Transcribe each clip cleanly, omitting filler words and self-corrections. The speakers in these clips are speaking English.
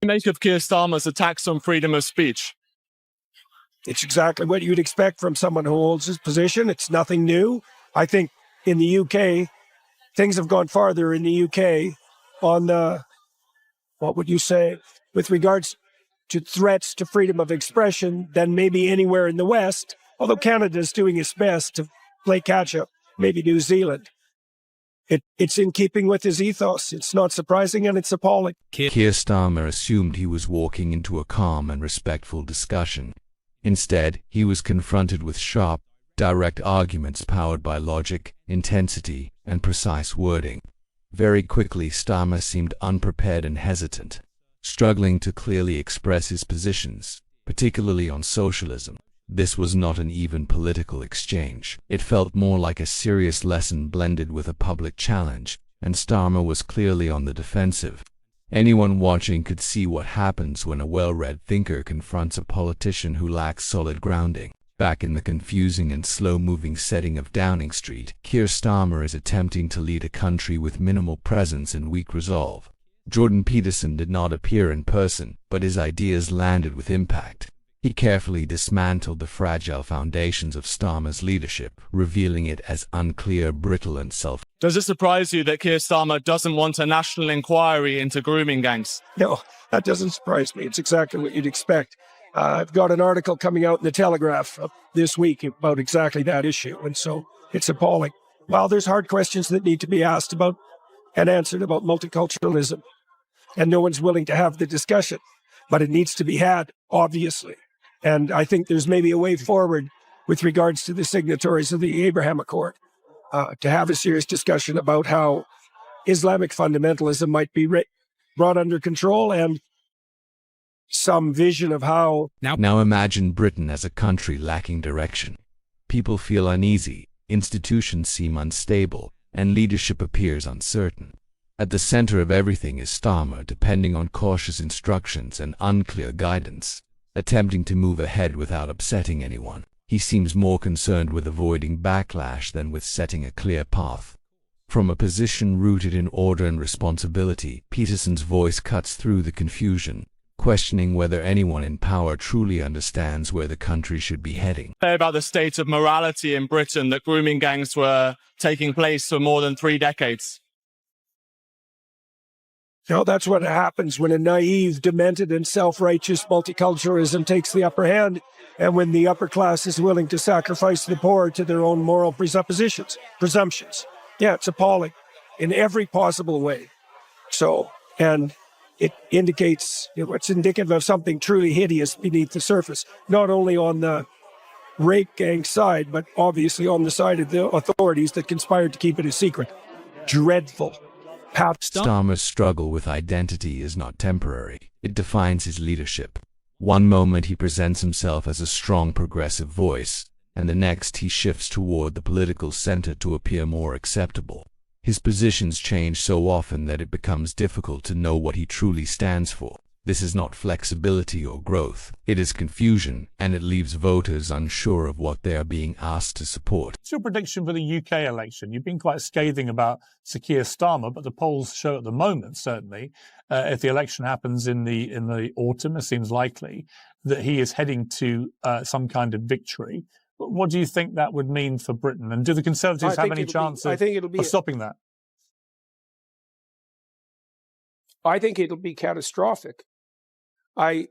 You make of Keir Starmer's attacks on freedom of speech? It's exactly what you'd expect from someone who holds his position. It's nothing new. I think in the UK, things have gone farther in the UK on the, what would you say, with regards to threats to freedom of expression than maybe anywhere in the West, although Canada's doing its best to play catch-up, maybe New Zealand. It's in keeping with his ethos. It's not surprising and it's appalling. Keir Starmer assumed he was walking into a calm and respectful discussion. Instead, he was confronted with sharp, direct arguments powered by logic, intensity, and precise wording. Very quickly, Starmer seemed unprepared and hesitant, struggling to clearly express his positions, particularly on socialism. This was not an even political exchange. It felt more like a serious lesson blended with a public challenge, and Starmer was clearly on the defensive. Anyone watching could see what happens when a well-read thinker confronts a politician who lacks solid grounding. Back in the confusing and slow-moving setting of Downing Street, Keir Starmer is attempting to lead a country with minimal presence and weak resolve. Jordan Peterson did not appear in person, but his ideas landed with impact. He carefully dismantled the fragile foundations of Starmer's leadership, revealing it as unclear, brittle, and self. Does it surprise you that Keir Starmer doesn't want a national inquiry into grooming gangs? No, that doesn't surprise me. It's exactly what you'd expect. I've got an article coming out in the Telegraph this week about exactly that issue, and so it's appalling. Well, there's hard questions that need to be asked about and answered about multiculturalism, and no one's willing to have the discussion, but it needs to be had, obviously. And I think there's maybe a way forward with regards to the signatories of the Abraham Accord to have a serious discussion about how Islamic fundamentalism might be brought under control and some vision of how... Now imagine Britain as a country lacking direction. People feel uneasy, institutions seem unstable, and leadership appears uncertain. At the center of everything is Starmer, depending on cautious instructions and unclear guidance, attempting to move ahead without upsetting anyone. He seems more concerned with avoiding backlash than with setting a clear path. From a position rooted in order and responsibility, Peterson's voice cuts through the confusion, questioning whether anyone in power truly understands where the country should be heading. About the state of morality in Britain, that grooming gangs were taking place for more than 3 decades. No, that's what happens when a naive, demented, and self-righteous multiculturalism takes the upper hand, and when the upper class is willing to sacrifice the poor to their own moral presumptions. Yeah, it's appalling in every possible way. So, and it indicates, it's indicative of something truly hideous beneath the surface, not only on the rape gang side, but obviously on the side of the authorities that conspired to keep it a secret. Dreadful. Starmer's struggle with identity is not temporary. It defines his leadership. One moment he presents himself as a strong progressive voice, and the next he shifts toward the political center to appear more acceptable. His positions change so often that it becomes difficult to know what he truly stands for. This is not flexibility or growth. It is confusion, and it leaves voters unsure of what they are being asked to support. What's your prediction for the UK election? You've been quite scathing about Sir Keir Starmer, but the polls show at the moment, certainly, if the election happens in the autumn, it seems likely, that he is heading to some kind of victory. But what do you think that would mean for Britain? And do the Conservatives have any chance of stopping that? I think it'll be catastrophic. I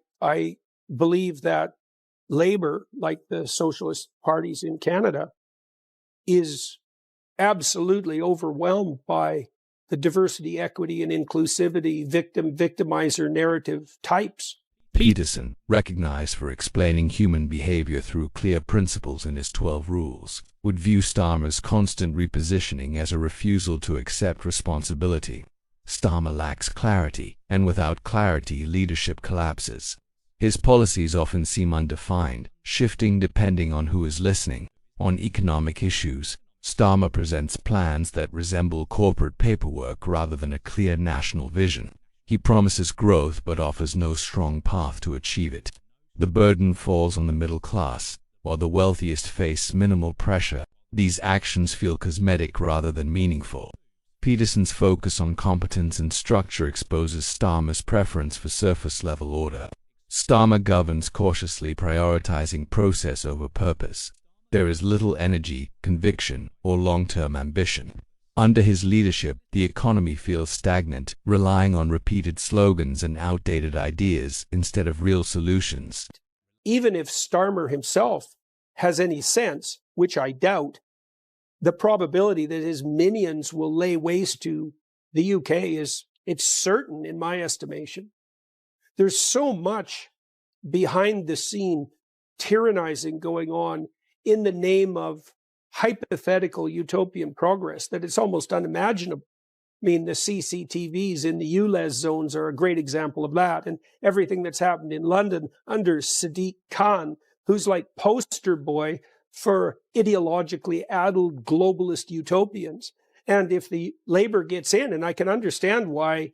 believe that Labour, like the socialist parties in Canada, is absolutely overwhelmed by the diversity, equity, and inclusivity, victimizer narrative types. Peterson, recognized for explaining human behavior through clear principles in his 12 rules, would view Starmer's constant repositioning as a refusal to accept responsibility. Starmer lacks clarity, and without clarity, leadership collapses. His policies often seem undefined, shifting depending on who is listening. On economic issues, Starmer presents plans that resemble corporate paperwork rather than a clear national vision. He promises growth but offers no strong path to achieve it. The burden falls on the middle class, while the wealthiest face minimal pressure. These actions feel cosmetic rather than meaningful. Peterson's focus on competence and structure exposes Starmer's preference for surface-level order. Starmer governs cautiously, prioritizing process over purpose. There is little energy, conviction, or long-term ambition. Under his leadership, the economy feels stagnant, relying on repeated slogans and outdated ideas instead of real solutions. Even if Starmer himself has any sense, which I doubt, the probability that his minions will lay waste to the UK it's certain in my estimation. There's so much behind the scene tyrannizing going on in the name of hypothetical utopian progress that it's almost unimaginable. I mean, the CCTVs in the ULEZ zones are a great example of that, and everything that's happened in London under Sadiq Khan, who's like poster boy for ideologically addled globalist utopians. And if the Labour gets in, and I can understand why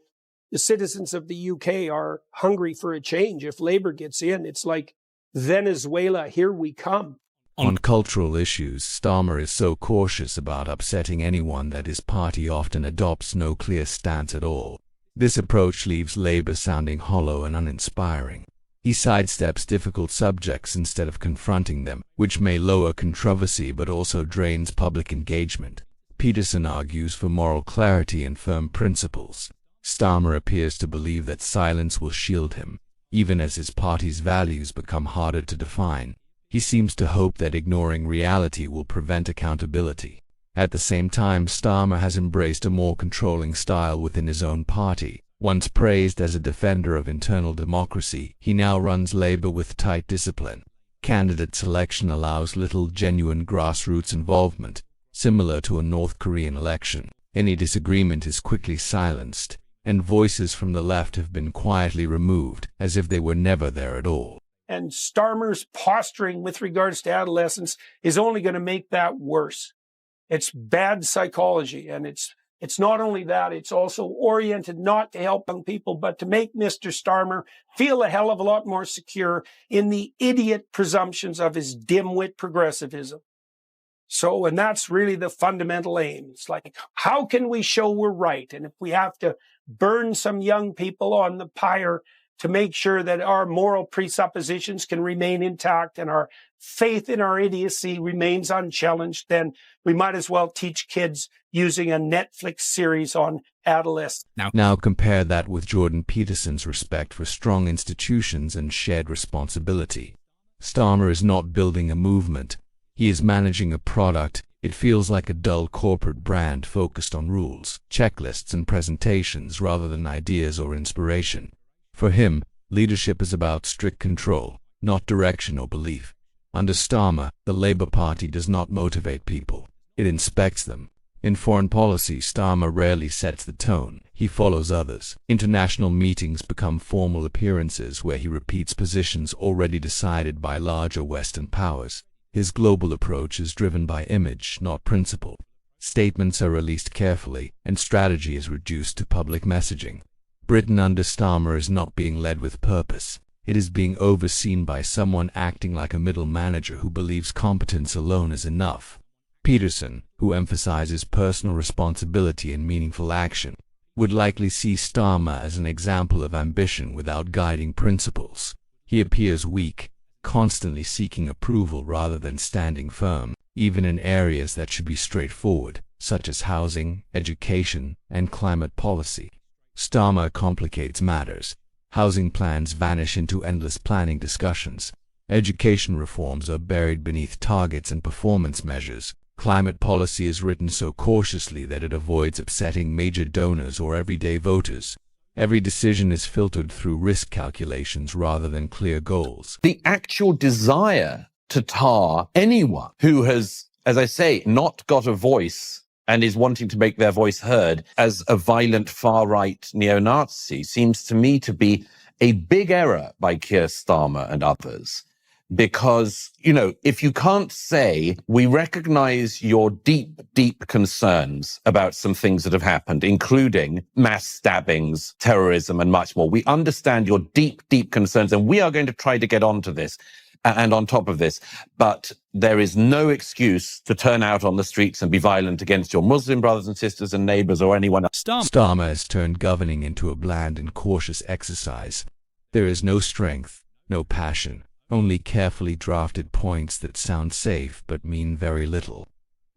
the citizens of the UK are hungry for a change, if Labour gets in, it's like Venezuela, here we come. On cultural issues, Starmer is so cautious about upsetting anyone that his party often adopts no clear stance at all. This approach leaves Labour sounding hollow and uninspiring. He sidesteps difficult subjects instead of confronting them, which may lower controversy but also drains public engagement. Peterson argues for moral clarity and firm principles. Starmer appears to believe that silence will shield him, even as his party's values become harder to define. He seems to hope that ignoring reality will prevent accountability. At the same time, Starmer has embraced a more controlling style within his own party. Once praised as a defender of internal democracy, he now runs Labour with tight discipline. Candidate selection allows little genuine grassroots involvement, similar to a North Korean election. Any disagreement is quickly silenced, and voices from the left have been quietly removed, as if they were never there at all. And Starmer's posturing with regards to adolescents is only going to make that worse. It's bad psychology, and it's not only that, it's also oriented not to help young people, but to make Mr. Starmer feel a hell of a lot more secure in the idiot presumptions of his dimwit progressivism. So, and that's really the fundamental aim. It's like, how can we show we're right? And if we have to burn some young people on the pyre to make sure that our moral presuppositions can remain intact and our faith in our idiocy remains unchallenged, then we might as well teach kids using a Netflix series on adolescence. Now compare that with Jordan Peterson's respect for strong institutions and shared responsibility. Starmer is not building a movement. He is managing a product. It feels like a dull corporate brand focused on rules, checklists, and presentations rather than ideas or inspiration. For him, leadership is about strict control, not direction or belief. Under Starmer, the Labour Party does not motivate people. It inspects them. In foreign policy, Starmer rarely sets the tone. He follows others. International meetings become formal appearances where he repeats positions already decided by larger Western powers. His global approach is driven by image, not principle. Statements are released carefully, and strategy is reduced to public messaging. Britain under Starmer is not being led with purpose. It is being overseen by someone acting like a middle manager who believes competence alone is enough. Peterson, who emphasizes personal responsibility and meaningful action, would likely see Starmer as an example of ambition without guiding principles. He appears weak, constantly seeking approval rather than standing firm, even in areas that should be straightforward, such as housing, education, and climate policy. Starmer complicates matters. Housing plans vanish into endless planning discussions. Education reforms are buried beneath targets and performance measures. Climate policy is written so cautiously that it avoids upsetting major donors or everyday voters. Every decision is filtered through risk calculations rather than clear goals. The actual desire to tar anyone who has, as I say, not got a voice and is wanting to make their voice heard as a violent far-right neo-Nazi seems to me to be a big error by Keir Starmer and others. Because, if you can't say, we recognize your deep, deep concerns about some things that have happened, including mass stabbings, terrorism, and much more. We understand your deep, deep concerns, and we are going to try to get onto this. and on top of this. But there is no excuse to turn out on the streets and be violent against your Muslim brothers and sisters and neighbors or anyone else. Starmer has turned governing into a bland and cautious exercise. There is no strength, no passion, only carefully drafted points that sound safe but mean very little.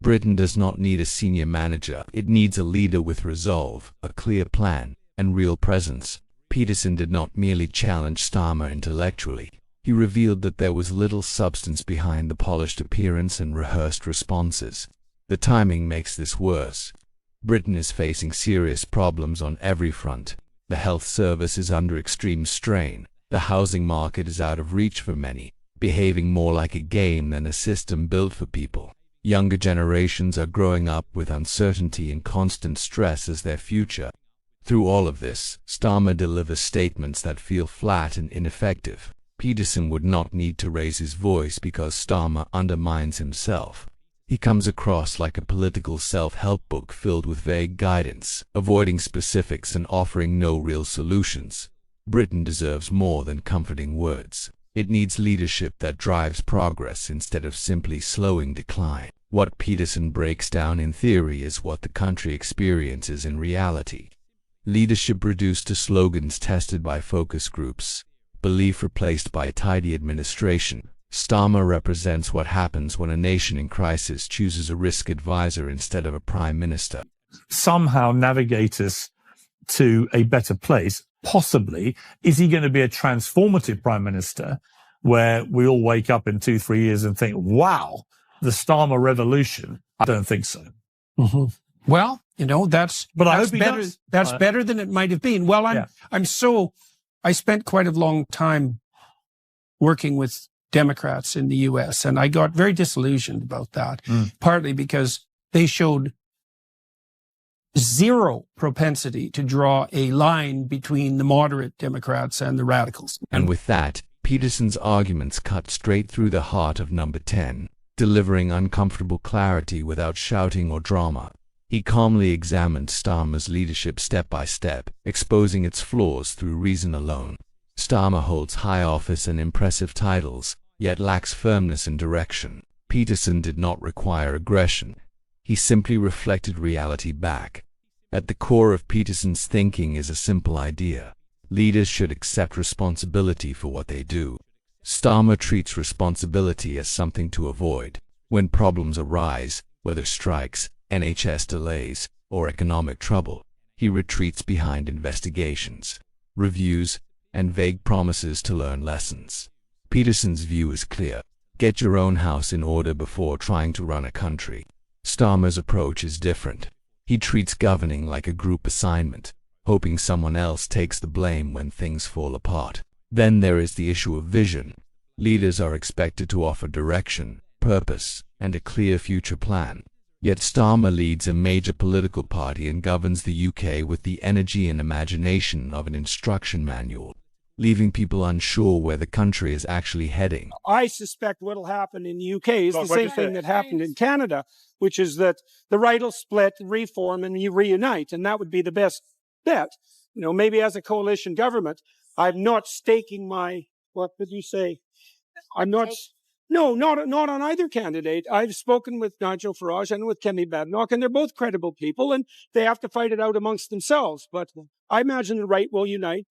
Britain does not need a senior manager. It needs a leader with resolve, a clear plan, and real presence. Peterson did not merely challenge Starmer intellectually. He revealed that there was little substance behind the polished appearance and rehearsed responses. The timing makes this worse. Britain is facing serious problems on every front. The health service is under extreme strain. The housing market is out of reach for many, behaving more like a game than a system built for people. Younger generations are growing up with uncertainty and constant stress as their future. Through all of this, Starmer delivers statements that feel flat and ineffective. Peterson would not need to raise his voice because Starmer undermines himself. He comes across like a political self-help book filled with vague guidance, avoiding specifics and offering no real solutions. Britain deserves more than comforting words. It needs leadership that drives progress instead of simply slowing decline. What Peterson breaks down in theory is what the country experiences in reality. Leadership reduced to slogans tested by focus groups. Belief replaced by a tidy administration. Starmer represents what happens when a nation in crisis chooses a risk advisor instead of a prime minister. Somehow navigate us to a better place. Possibly. Is he going to be a transformative prime minister where we all wake up in 2-3 years and think, wow, the Starmer revolution? I don't think so. Mm-hmm. Well, that's better. That's better than it might have been. Well, I spent quite a long time working with Democrats in the U.S., and I got very disillusioned about that, partly because they showed zero propensity to draw a line between the moderate Democrats and the radicals. And with that, Peterson's arguments cut straight through the heart of number 10, delivering uncomfortable clarity without shouting or drama. He calmly examined Starmer's leadership step by step, exposing its flaws through reason alone. Starmer holds high office and impressive titles, yet lacks firmness and direction. Peterson did not require aggression. He simply reflected reality back. At the core of Peterson's thinking is a simple idea. Leaders should accept responsibility for what they do. Starmer treats responsibility as something to avoid. When problems arise, whether strikes, NHS delays, or economic trouble, he retreats behind investigations, reviews, and vague promises to learn lessons. Peterson's view is clear. Get your own house in order before trying to run a country. Starmer's approach is different. He treats governing like a group assignment, hoping someone else takes the blame when things fall apart. Then there is the issue of vision. Leaders are expected to offer direction, purpose, and a clear future plan. Yet Starmer leads a major political party and governs the UK with the energy and imagination of an instruction manual, leaving people unsure where the country is actually heading. I suspect what will happen in the UK is the same thing that happened in Canada, which is that the right will split, reform, and reunite, and that would be the best bet. Maybe as a coalition government, I'm not staking my, what did you say? I'm not... No, not on either candidate. I've spoken with Nigel Farage and with Kemi Badenoch, and they're both credible people, and they have to fight it out amongst themselves. But I imagine the right will unite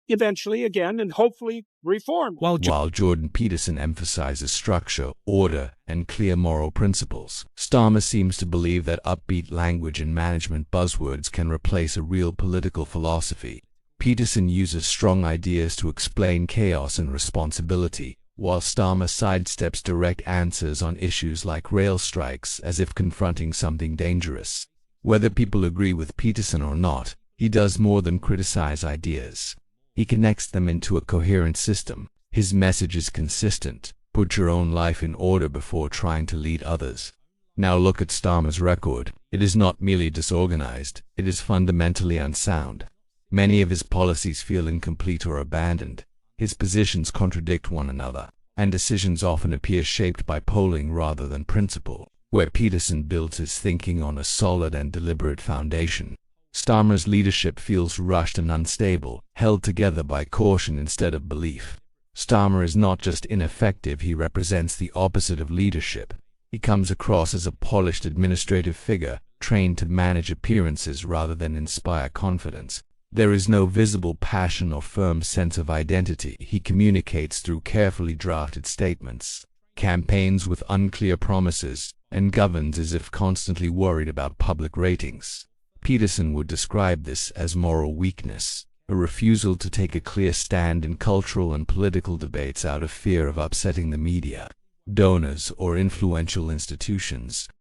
eventually again and hopefully reform. While Jordan Peterson emphasizes structure, order, and clear moral principles, Starmer seems to believe that upbeat language and management buzzwords can replace a real political philosophy. Peterson uses strong ideas to explain chaos and responsibility, while Starmer sidesteps direct answers on issues like rail strikes as if confronting something dangerous. Whether people agree with Peterson or not, he does more than criticize ideas. He connects them into a coherent system. His message is consistent. Put your own life in order before trying to lead others. Now look at Starmer's record. It is not merely disorganized, it is fundamentally unsound. Many of his policies feel incomplete or abandoned. His positions contradict one another, and decisions often appear shaped by polling rather than principle. Where Peterson builds his thinking on a solid and deliberate foundation, Starmer's leadership feels rushed and unstable, held together by caution instead of belief. Starmer is not just ineffective, he represents the opposite of leadership. He comes across as a polished administrative figure, trained to manage appearances rather than inspire confidence. There is no visible passion or firm sense of identity. He communicates through carefully drafted statements, campaigns with unclear promises, and governs as if constantly worried about public ratings. Peterson would describe this as moral weakness, a refusal to take a clear stand in cultural and political debates out of fear of upsetting the media, donors, or influential institutions.